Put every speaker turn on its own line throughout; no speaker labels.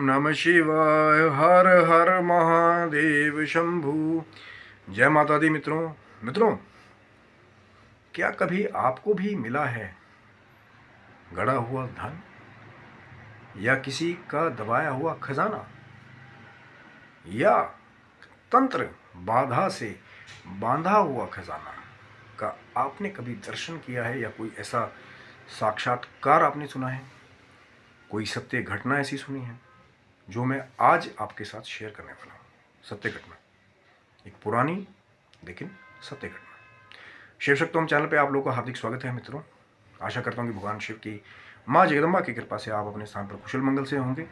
नमः शिवाय। हर हर महादेव शंभु। जय माता दी। मित्रों, क्या कभी आपको भी मिला है गड़ा हुआ धन या किसी का दबाया हुआ खजाना या तंत्र बाधा से बांधा हुआ खजाना का आपने कभी दर्शन किया है, या कोई ऐसा साक्षात्कार आपने सुना है, कोई सत्य घटना ऐसी सुनी है जो मैं आज आपके साथ शेयर करने वाला हूँ। सत्य घटना, एक पुरानी लेकिन सत्य घटना। शिव शक्तोम चैनल पे आप लोगों का हार्दिक स्वागत है मित्रों। आशा करता हूँ कि भगवान शिव की माँ जगदम्बा की कृपा से आप अपने स्थान पर कुशल मंगल से होंगे।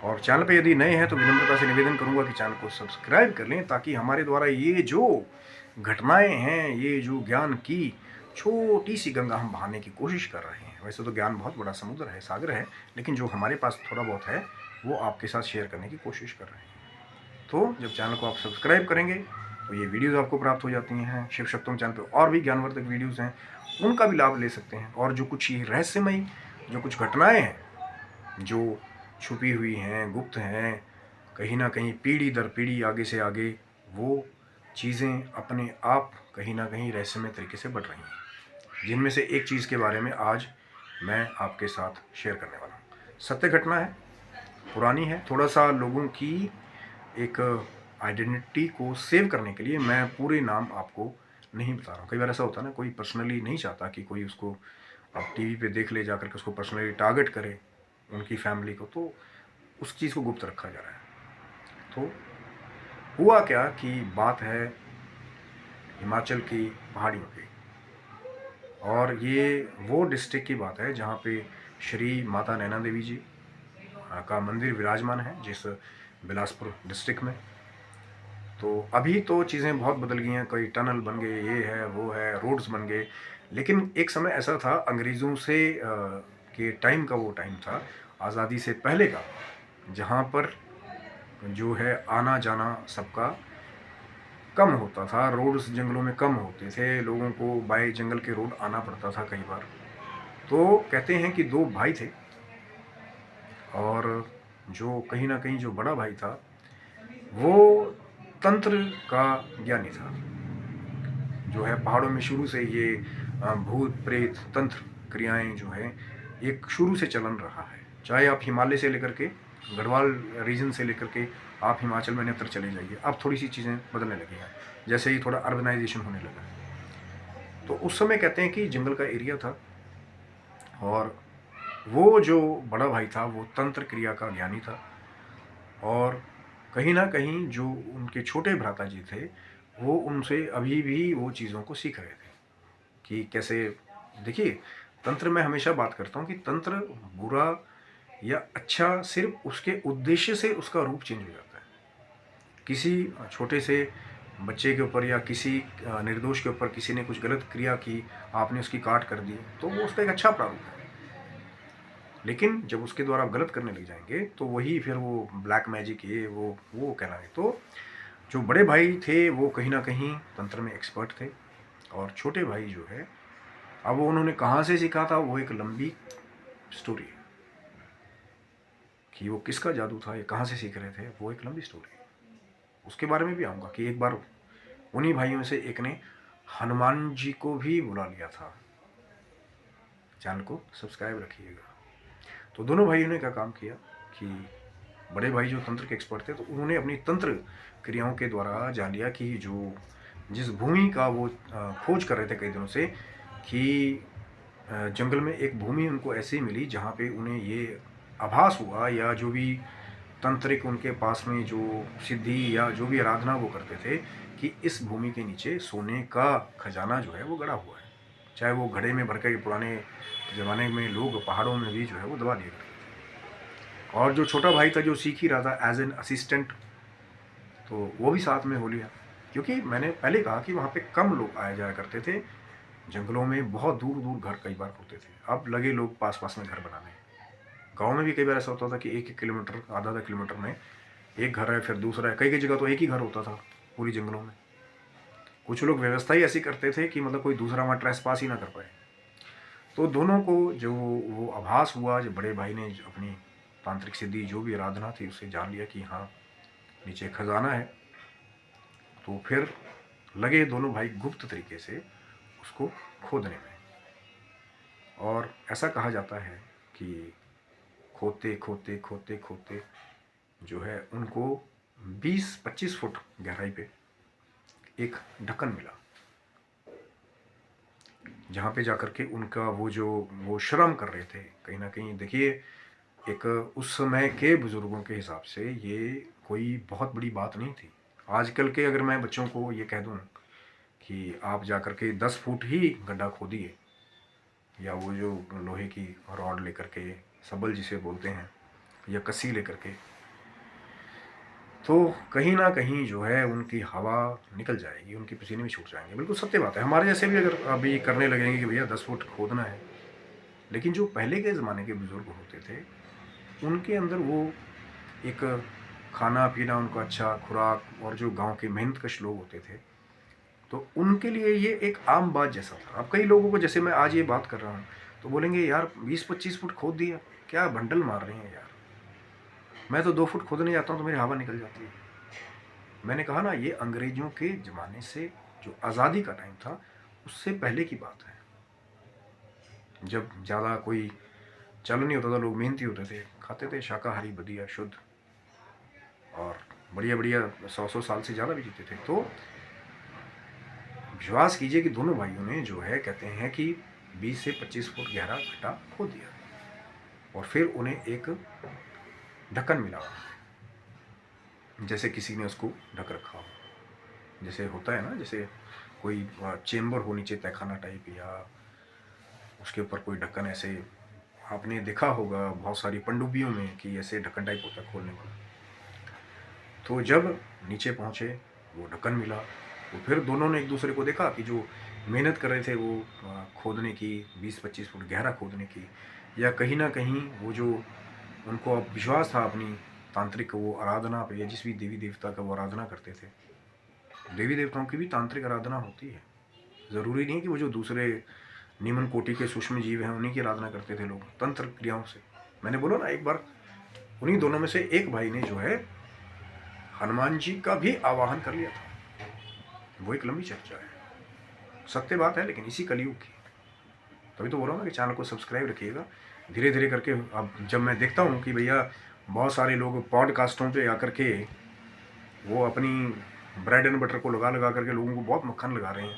और चैनल पे यदि नए हैं तो विनम्रता से निवेदन करूंगा कि चैनल को सब्सक्राइब कर लें, ताकि हमारे द्वारा ये जो घटनाएं हैं, ये जो ज्ञान की छोटी सी गंगा हम बहाने की कोशिश कर रहे हैं। वैसे तो ज्ञान बहुत बड़ा समुद्र है, सागर है, लेकिन जो हमारे पास थोड़ा बहुत है वो आपके साथ शेयर करने की कोशिश कर रहे हैं। तो जब चैनल को आप सब्सक्राइब करेंगे तो ये वीडियोज़ आपको प्राप्त हो जाती हैं। शिव शक्तम चैनल पर और भी ज्ञानवर्धक वीडियोज़ हैं, उनका भी लाभ ले सकते हैं। और जो कुछ रहस्यमयी जो कुछ घटनाएं हैं जो छुपी हुई हैं, गुप्त हैं, कहीं ना कहीं पीढ़ी दर पीढ़ी आगे से आगे वो चीज़ें अपने आप कहीं ना कहीं रहस्यमय तरीके से बढ़ रही हैं, जिनमें से एक चीज़ के बारे में आज मैं आपके साथ शेयर करने वाला हूँ। सत्य घटना है, पुरानी है, थोड़ा सा लोगों की एक आइडेंटिटी को सेव करने के लिए मैं पूरे नाम आपको नहीं बता रहा हूँ। कई बार ऐसा होता है ना, कोई पर्सनली नहीं चाहता कि कोई उसको अब टीवी पे देख ले जाकर के उसको पर्सनली टारगेट करे उनकी फैमिली को, तो उस चीज़ को गुप्त रखा जा रहा है। तो हुआ क्या कि बात है हिमाचल की पहाड़ियों की, और ये वो डिस्ट्रिक्ट की बात है जहाँ पे श्री माता नैना देवी जी का मंदिर विराजमान है, जिस बिलासपुर डिस्ट्रिक्ट में। तो अभी तो चीज़ें बहुत बदल गई हैं, कई टनल बन गए, ये है वो है, रोड्स बन गए, लेकिन एक समय ऐसा था अंग्रेज़ों से के टाइम का, वो टाइम था आज़ादी से पहले का, जहाँ पर जो है आना जाना सबका कम होता था। रोड्स जंगलों में कम होते थे, लोगों को बाय जंगल के रोड आना पड़ता था कई बार। तो कहते हैं कि दो भाई थे, और जो कहीं ना कहीं जो बड़ा भाई था वो तंत्र का ज्ञानी था। जो है पहाड़ों में शुरू से ये भूत प्रेत तंत्र क्रियाएं जो है एक शुरू से चलन रहा है। चाहे आप हिमालय से लेकर के गढ़वाल रीजन से लेकर के आप हिमाचल में अन्यत्र चले जाइए, अब थोड़ी सी चीज़ें बदलने लगी हैं, जैसे ही थोड़ा अर्बनाइजेशन होने लगा है। तो उस समय कहते हैं कि जंगल का एरिया था, और वो जो बड़ा भाई था वो तंत्र क्रिया का ज्ञानी था, और कहीं ना कहीं जो उनके छोटे भ्राता जी थे वो उनसे अभी भी वो चीज़ों को सीख रहे थे कि कैसे। देखिए, तंत्र में हमेशा बात करता हूँ कि तंत्र बुरा या अच्छा सिर्फ उसके उद्देश्य से उसका रूप चेंज हो जाता है। किसी छोटे से बच्चे के ऊपर या किसी निर्दोष के ऊपर किसी ने कुछ गलत क्रिया की, आपने उसकी काट कर दी, तो वो उसका एक अच्छा प्रारूप है। लेकिन जब उसके द्वारा आप गलत करने लग जाएंगे तो वही फिर वो ब्लैक मैजिक, ये वो कहलाए। तो जो बड़े भाई थे वो कहीं ना कहीं तंत्र में एक्सपर्ट थे, और छोटे भाई जो है, अब वो उन्होंने कहाँ से सीखा था वो एक लंबी स्टोरी है कि वो किसका जादू था, ये कहाँ से सीख रहे थे, वो एक लंबी स्टोरी है। उसके बारे में भी आऊँगा कि एक बार उन्हीं भाइयों से एक ने हनुमान जी को भी बुला लिया था। चैनल को सब्सक्राइब रखिएगा। तो दोनों भाइयों ने क्या काम किया कि बड़े भाई जो तंत्र के एक्सपर्ट थे, तो उन्होंने अपनी तंत्र क्रियाओं के द्वारा जान लिया कि जो जिस भूमि का वो खोज कर रहे थे कई दिनों से, कि जंगल में एक भूमि उनको ऐसी मिली जहाँ पे उन्हें ये आभास हुआ, या जो भी तंत्रिक उनके पास में जो सिद्धि या जो भी आराधना वो करते थे, कि इस भूमि के नीचे सोने का खजाना जो है वो गड़ा हुआ है। चाहे वो घड़े में भर के पुराने ज़माने में लोग पहाड़ों में भी जो है वो दबा दिया करते थे। और जो छोटा भाई था जो सीख ही रहा था एज एन असिस्टेंट, तो वो भी साथ में हो लिया। क्योंकि मैंने पहले कहा कि वहाँ पे कम लोग आया जाया करते थे, जंगलों में बहुत दूर दूर घर कई बार होते थे, अब लगे लोग पास पास में घर बनाने। गांव में भी कई बार ऐसा होता था कि 1-1 किलोमीटर, आधा किलोमीटर में एक घर है, फिर दूसरा है, कई कई जगह तो एक ही घर होता था पूरी जंगलों में। कुछ लोग व्यवस्था ही ऐसी करते थे कि मतलब कोई दूसरा वहाँ ट्रेस पास ही ना कर पाए। तो दोनों को जो वो आभास हुआ, जो बड़े भाई ने अपनी तांत्रिक सिद्धि जो भी आराधना थी उससे जान लिया कि हाँ नीचे खजाना है। तो फिर लगे दोनों भाई गुप्त तरीके से उसको खोदने में। और ऐसा कहा जाता है कि खोदते खोदते खोदते खोदते जो है उनको 20-25 फुट गहराई पे एक ढक्कन मिला, जहाँ पे जाकर के उनका वो श्रम कर रहे थे कहीं ना कहीं। देखिए, एक उस समय के बुजुर्गों के हिसाब से ये कोई बहुत बड़ी बात नहीं थी। आजकल के अगर मैं बच्चों को ये कह दूं कि आप जाकर के 10 फुट ही गड्ढा खोदिए, या वो जो लोहे की रॉड लेकर के, सबल जिसे बोलते हैं, या कसी लेकर के, तो कहीं ना कहीं जो है उनकी हवा निकल जाएगी, उनके पसीने भी छूट जाएंगे। बिल्कुल सत्य बात है। हमारे जैसे भी अगर अभी करने लगेंगे कि भैया 10 फुट खोदना है, लेकिन जो पहले के ज़माने के बुज़ुर्ग होते थे उनके अंदर वो एक खाना पीना, उनका अच्छा खुराक, और जो गांव के मेहनतकश लोग होते थे तो उनके लिए ये एक आम बात जैसा था। अब कई लोगों को, जैसे मैं आज ये बात कर रहा हूँ, तो बोलेंगे यार 20-25 फुट खोद दिया, क्या बंडल मार रहे हैं यार, मैं तो 2 फुट खोदने जाता हूँ तो मेरी हवा निकल जाती है। मैंने कहा ना, ये अंग्रेजों के ज़माने से, जो आज़ादी का टाइम था उससे पहले की बात है, जब ज़्यादा कोई चल नहीं होता था, लोग मेहनती होते थे, खाते थे शाकाहारी बढ़िया शुद्ध, और बढ़िया बढ़िया 100-100 साल से ज़्यादा भी जीते थे। तो विश्वास कीजिए कि दोनों भाइयों ने जो है, कहते हैं कि 20 से 25 फुट गहरा गड्ढा खोद दिया, और फिर उन्हें एक ढक्कन मिला, जैसे किसी ने उसको ढक रखा हो, जैसे होता है ना, जैसे कोई चेम्बर हो नीचे, तहखाना टाइप, या उसके ऊपर कोई ढक्कन ऐसे आपने देखा होगा बहुत सारी पनडुब्बियों में कि ऐसे ढक्कन टाइप होता है खोलने वाला। तो जब नीचे पहुँचे, वो ढक्कन मिला, तो फिर दोनों ने एक दूसरे को देखा कि जो मेहनत कर रहे थे वो खोदने की, 20-25 फुट गहरा खोदने की, या कहीं ना कहीं वो जो उनको अब विश्वास था अपनी तांत्रिक वो आराधना पे, या जिस भी देवी देवता का वो आराधना करते थे, देवी देवताओं की भी तांत्रिक आराधना होती है। ज़रूरी नहीं कि वो जो दूसरे निम्न कोटि के सूक्ष्म जीव हैं उन्हीं की आराधना करते थे लोग तंत्र क्रियाओं से। मैंने बोला ना, एक बार उन्हीं दोनों में से एक भाई ने जो है हनुमान जी का भी आवाहन कर लिया था। वो एक लंबी चर्चा है, सत्य बात है, लेकिन इसी कलयुग की। तभी तो बोल रहा हूँ ना कि चैनल को सब्सक्राइब रखिएगा। धीरे धीरे करके अब जब मैं देखता हूँ कि भैया बहुत सारे लोग पॉडकास्टों पे आकर के वो अपनी ब्रेड एंड बटर को लगा लगा करके लोगों को बहुत मक्खन लगा रहे हैं,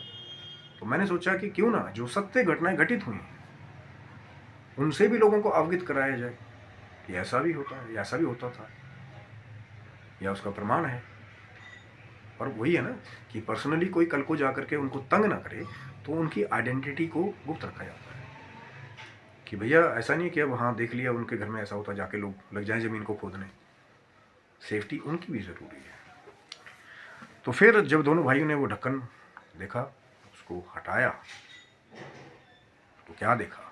तो मैंने सोचा कि क्यों ना जो सत्य घटनाएं घटित हुई उनसे भी लोगों को अवगत कराया जाए कि ऐसा भी होता है, ऐसा भी होता था, या उसका प्रमाण है। और वही है ना कि पर्सनली कोई कल को जाकर के उनको तंग ना करे, तो उनकी आइडेंटिटी को गुप्त रखा जाता है कि भैया ऐसा नहीं कि अब हाँ देख लिया उनके घर में ऐसा होता, जाके लोग लग जाएं ज़मीन को खोदने। सेफ्टी उनकी भी ज़रूरी है। तो फिर जब दोनों भाइयों ने वो ढक्कन देखा, उसको हटाया, तो क्या देखा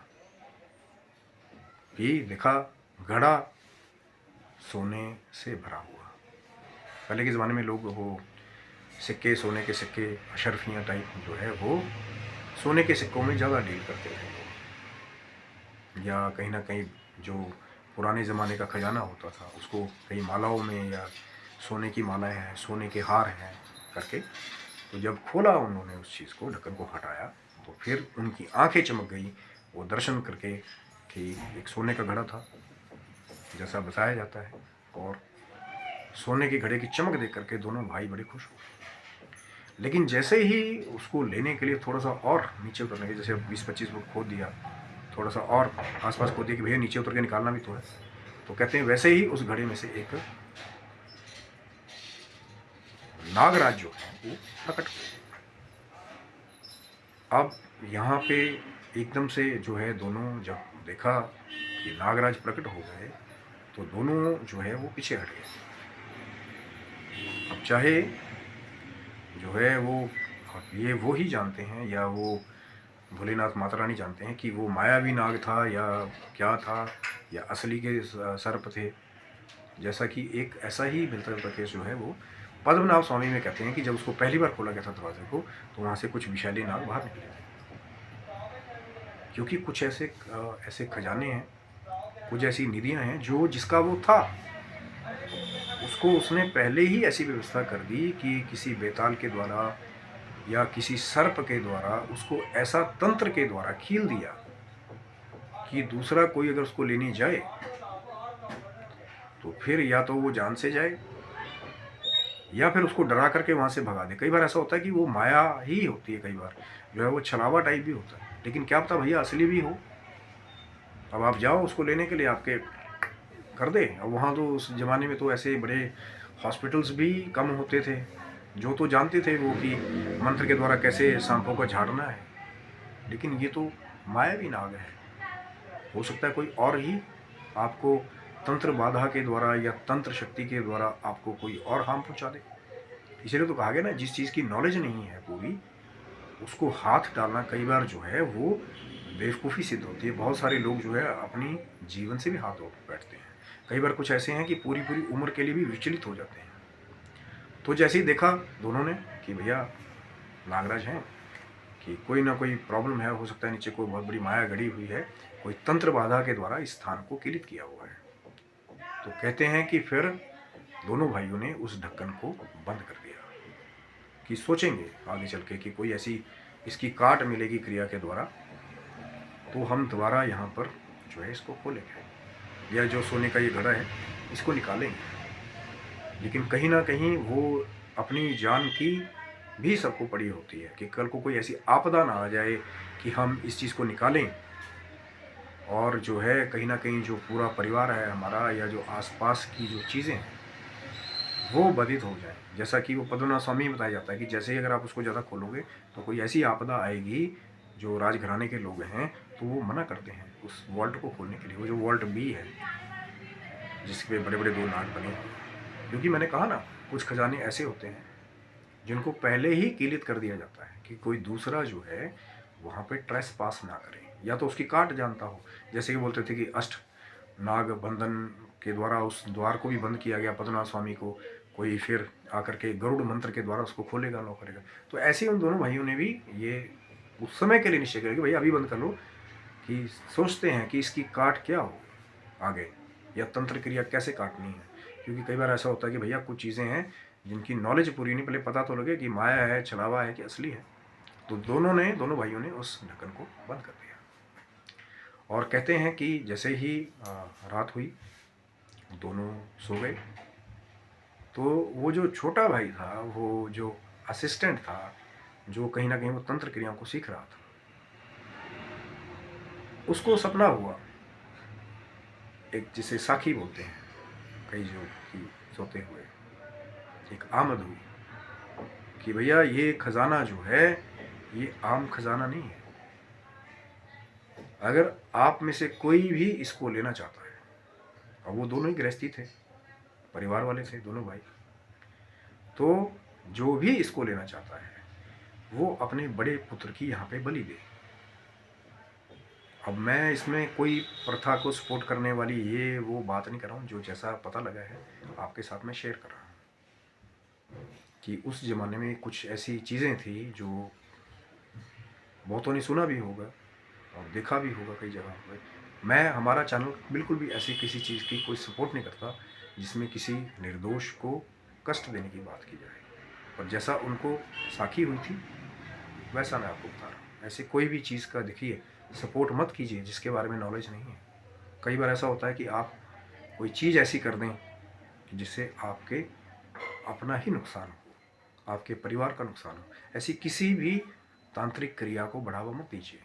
कि देखा घड़ा सोने से भरा हुआ। पहले के ज़माने में लोग वो सिक्के, सोने के सिक्के, अशरफियाँ टाइप जो है वो सोने के सिक्कों में ज़्यादा डील करते थे, या कहीं ना कहीं जो पुराने ज़माने का खजाना होता था उसको कई मालाओं में, या सोने की मालाएं हैं, सोने के हार हैं करके। तो जब खोला उन्होंने उस चीज़ को, ढक्कन को हटाया, तो फिर उनकी आंखें चमक गई वो दर्शन करके कि एक सोने का घड़ा था जैसा बताया जाता है, और सोने के घड़े की चमक देख करके दोनों भाई बड़े खुश हुए। लेकिन जैसे ही उसको लेने के लिए थोड़ा सा और नीचे उतरने के, जैसे 20-25 फुट खोद दिया, थोड़ा सा और आसपास खोद दिया कि भैया नीचे उतर के निकालना भी तो है, तो कहते हैं वैसे ही उस घड़े में से एक नागराज जो है वो प्रकट हुआ। अब यहाँ पे एकदम से जो है दोनों जब देखा कि नागराज प्रकट हो गए, तो दोनों जो है वो पीछे हट गए। अब चाहे जो है वो ही जानते हैं, या वो भोलेनाथ माता रानी जानते हैं कि वो मायावी नाग था या क्या था, या असली के सर्प थे। जैसा कि एक ऐसा ही मिलता जुलता केस जो है वो पद्मनाभ स्वामी में कहते हैं कि जब उसको पहली बार खोला गया था दरवाजे को, तो वहाँ से कुछ विषैले नाग बाहर निकले थे। क्योंकि कुछ ऐसे खजाने हैं कुछ ऐसी निधियां हैं जो जिसका वो था, उसको उसने पहले ही ऐसी व्यवस्था कर दी कि किसी बेताल के द्वारा या किसी सर्प के द्वारा उसको ऐसा तंत्र के द्वारा खील दिया कि दूसरा कोई अगर उसको लेने जाए तो फिर या तो वो जान से जाए या फिर उसको डरा करके वहां से भगा दे। कई बार ऐसा होता है कि वो माया ही होती है, कई बार जो है वो छलावा टाइप भी होता है, लेकिन क्या पता भैया असली भी हो। अब आप जाओ उसको लेने के लिए, आपके कर दे। और वहाँ तो उस ज़माने में तो ऐसे बड़े हॉस्पिटल्स भी कम होते थे, जो तो जानते थे वो कि मंत्र के द्वारा कैसे सांपों को झाड़ना है, लेकिन ये तो मायावी नाग है। हो सकता है कोई और ही आपको तंत्र बाधा के द्वारा या तंत्र शक्ति के द्वारा आपको कोई और हार्म पहुंचा दे। इसलिए तो कहा गया ना, जिस चीज़ की नॉलेज नहीं है पूरी, उसको हाथ डालना कई बार जो है वो बेवकूफ़ी सिद्ध होती है। बहुत सारे लोग जो है अपनी जीवन से भी हाथ धो बैठते हैं। कई बार कुछ ऐसे हैं कि पूरी पूरी उम्र के लिए भी विचलित हो जाते हैं। तो जैसे ही देखा दोनों ने कि भैया नागराज हैं, कि कोई ना कोई प्रॉब्लम है, हो सकता है नीचे कोई बहुत बड़ी माया गड़ी हुई है, कोई तंत्र बाधा के द्वारा इस स्थान को किलित किया हुआ है। तो कहते हैं कि फिर दोनों भाइयों ने उस ढक्कन को बंद कर दिया कि सोचेंगे आगे चल के कि कोई ऐसी इसकी काट मिलेगी क्रिया के द्वारा तो हम दोबारा यहाँ पर जो है इसको खोलेंगे, या जो सोने का ये घड़ा है इसको निकालेंगे। लेकिन कहीं ना कहीं वो अपनी जान की भी सबको पड़ी होती है कि कल को कोई ऐसी आपदा ना आ जाए कि हम इस चीज़ को निकालें और जो है कहीं ना कहीं जो पूरा परिवार है हमारा या जो आसपास की जो चीज़ें हैं वो बाधित हो जाए। जैसा कि वो पद्मनाभ स्वामी बताया जाता है कि जैसे ही अगर आप उसको ज़्यादा खोलोगे तो कोई ऐसी आपदा आएगी, जो राजघराने के लोग हैं तो वो मना करते हैं उस वॉल्ट को खोलने के लिए। वो जो वॉल्ट बी है जिसके बड़े बड़े दो नाग बने, क्योंकि मैंने कहा ना कुछ खजाने ऐसे होते हैं जिनको पहले ही कीलित कर दिया जाता है कि कोई दूसरा जो है वहाँ पे ट्रेस पास ना करे, या तो उसकी काट जानता हो। जैसे कि बोलते थे कि अष्ट नाग बंधन के द्वारा उस द्वार को भी बंद किया गया पद्मनाभ स्वामी को, कोई फिर आकर के गरुड़ मंत्र के द्वारा उसको खोलेगा लो करेगा। तो ऐसे ही उन दोनों भाइयों ने भी ये उस समय के लिए निश्चय किया कि भाई अभी बंद कर लो, कि सोचते हैं कि इसकी काट क्या हो आगे, या तंत्र क्रिया कैसे काटनी है। क्योंकि कई बार ऐसा होता है कि भैया कुछ चीज़ें हैं जिनकी नॉलेज पूरी नहीं, पहले पता तो लगे कि माया है, छलावा है कि असली है। तो दोनों भाइयों ने उस ढक्कन को बंद कर दिया। और कहते हैं कि जैसे ही रात हुई दोनों सो गए, तो वो जो छोटा भाई था, वो जो असिस्टेंट था, जो कहीं ना कहीं वो तंत्र क्रियाओं को सीख रहा था, उसको सपना हुआ एक, जिसे साखी बोलते हैं कई जो कि सोते हुए, एक आमद हुई कि भैया ये खजाना जो है ये आम खजाना नहीं है। अगर आप में से कोई भी इसको लेना चाहता है, और वो दोनों ही गृहस्थी थे, परिवार वाले थे दोनों भाई, तो जो भी इसको लेना चाहता है वो अपने बड़े पुत्र की यहाँ पे बलि दे। अब मैं इसमें कोई प्रथा को सपोर्ट करने वाली ये वो बात नहीं कर रहा हूँ, जो जैसा पता लगा है आपके साथ में शेयर कर रहा हूँ कि उस ज़माने में कुछ ऐसी चीज़ें थी जो बहुतों ने सुना भी होगा और देखा भी होगा कई जगह पर। मैं हमारा चैनल बिल्कुल भी ऐसी किसी चीज़ की कोई सपोर्ट नहीं करता जिसमें किसी निर्दोष को कष्ट देने की बात की जाए, और जैसा उनको साखी हुई थी वैसा मैं आपको बता रहा हूँ। ऐसे कोई भी चीज़ का देखिए सपोर्ट मत कीजिए जिसके बारे में नॉलेज नहीं है। कई बार ऐसा होता है कि आप कोई चीज़ ऐसी कर दें जिससे आपके अपना ही नुकसान हो, आपके परिवार का नुकसान हो। ऐसी किसी भी तांत्रिक क्रिया को बढ़ावा मत दीजिए।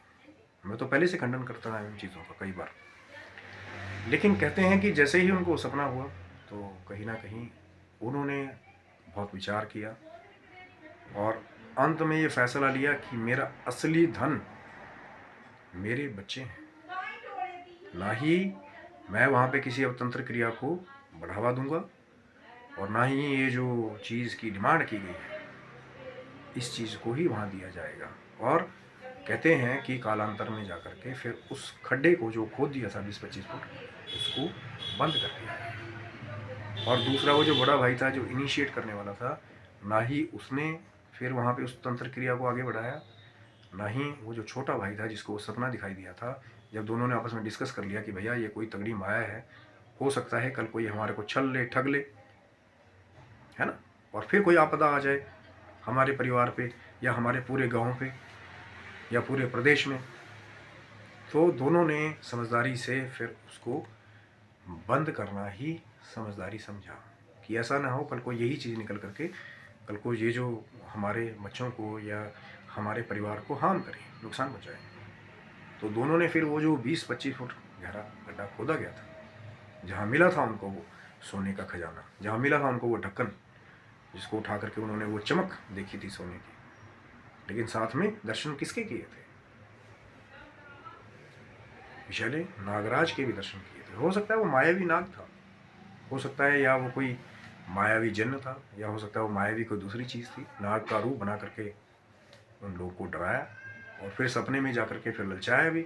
मैं तो पहले से खंडन करता रहा इन चीज़ों का कई बार। लेकिन कहते हैं कि जैसे ही उनको सपना हुआ तो कहीं ना कहीं उन्होंने बहुत विचार किया और अंत में ये फैसला लिया कि मेरा असली धन मेरे बच्चे हैं, ना ही मैं वहाँ पे किसी अवतंत्र क्रिया को बढ़ावा दूंगा, और ना ही ये जो चीज़ की डिमांड की गई है इस चीज़ को ही वहाँ दिया जाएगा। और कहते हैं कि कालांतर में जाकर के फिर उस खड्डे को जो खोद दिया था 20-25 फुट उसको बंद कर दिया। और दूसरा वो जो बड़ा भाई था जो इनिशिएट करने वाला था, ना ही उसने फिर वहाँ पे उस तंत्र क्रिया को आगे बढ़ाया, ना ही वो जो छोटा भाई था जिसको वो सपना दिखाई दिया था जब दोनों ने आपस में डिस्कस कर लिया कि भैया ये कोई तगड़ी माया है, हो सकता है कल कोई हमारे को छल ले, ठग ले, है ना, और फिर कोई आपदा आ जाए हमारे परिवार पे या हमारे पूरे गांव पे या पूरे प्रदेश में, तो दोनों ने समझदारी से फिर उसको बंद करना ही समझदारी समझा कि ऐसा ना हो कल को यही चीज़ निकल करके कल को ये जो हमारे बच्चों को या हमारे परिवार को हार्म करे, नुकसान पहुँचाए। तो दोनों ने फिर वो जो 20-25 फुट गहरा गड्ढा खोदा गया था, जहाँ मिला था उनको वो सोने का खजाना, जहाँ मिला था उनको वो ढक्कन जिसको उठा करके उन्होंने वो चमक देखी थी सोने की, लेकिन साथ में दर्शन किसके किए थे? विषैले नागराज के भी दर्शन किए थे। हो सकता है वो मायावी नाग था, हो सकता है या वो कोई मायावी जन्न था, या हो सकता है वो मायावी कोई दूसरी चीज़ थी। नाग का रूप बना करके उन लोगों को डराया और फिर सपने में जाकर के फिर ललचाया भी।